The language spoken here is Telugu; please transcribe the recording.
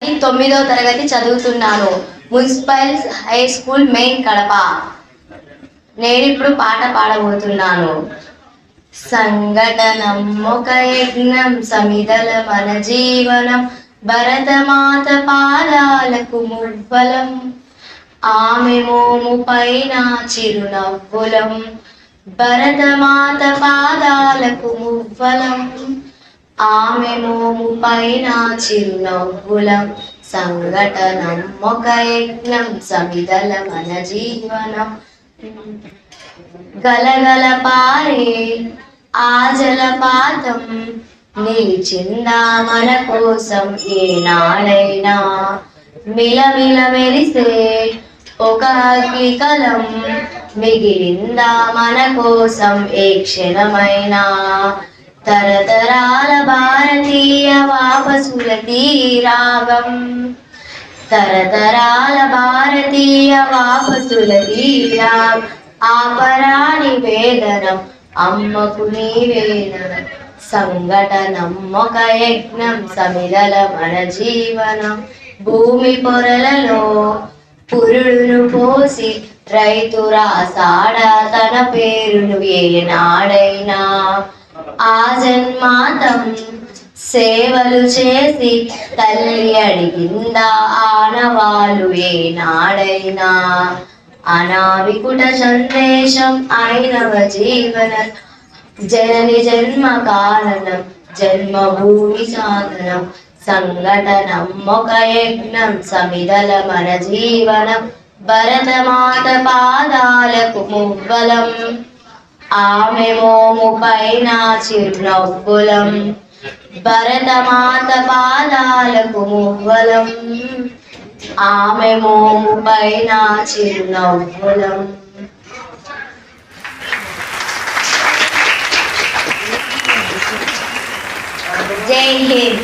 9వ తరగతి చదువుతున్నాను. Municipal high school main Kadapa. నేను ఇప్పుడు పాట పాడబోతున్నాను. సంఘటనం ఒక యజ్ఞం సమిదల మన జీవనం భరతమాత పాదాలకు మువ్వలం ఆమె మోము పైన చిరునవ్వులం భరతమాత పాదాలకు మువ్వలం ఆమె మోము పైన చిరునవ్వులం సంఘటనం ఒక యజ్ఞం సమిదల మన జీవనం గలగల పారే ఆ జలపాతం నిలిచిందా మన కోసం ఏనాడైనా మిలమిల మెరిసే ఒక అగ్నికలం మిగిలిందా మన కోసం ఏ క్షణమైనా తరతరాల భారతీయ వాపసుల తీరాగం తరతరాల భారతీయ వాపసుల తీరాగం ఆపరాని వేదనం అమ్మకు నీవేదనం సంఘటనం ఒక యజ్ఞం సమిదల మన జీవనం భూమి పొరలలో పురుడును పోసి రైతు రాసాడ తన పేరును ఏనాడైనా ఆ జన్మాతం సేవలు చేసి తల్లి అడిగిందా ఆనవాళ్ళు ఏనాడైనా అనావికుట సందేశం అయినవ జీవన జనని జన్మ కారణం జన్మభూమి సాధనం సంఘటనం ఒక యజ్ఞం సమిదల మన జీవనం భరతమాత పాదాలకు మువ్వలం ఆమె మోము పైన చిరునవ్వులం భరతమాత పాదాలకు మువ్వలం ఆమె మోము పైన చిరునవ్వులం. జై హింద్.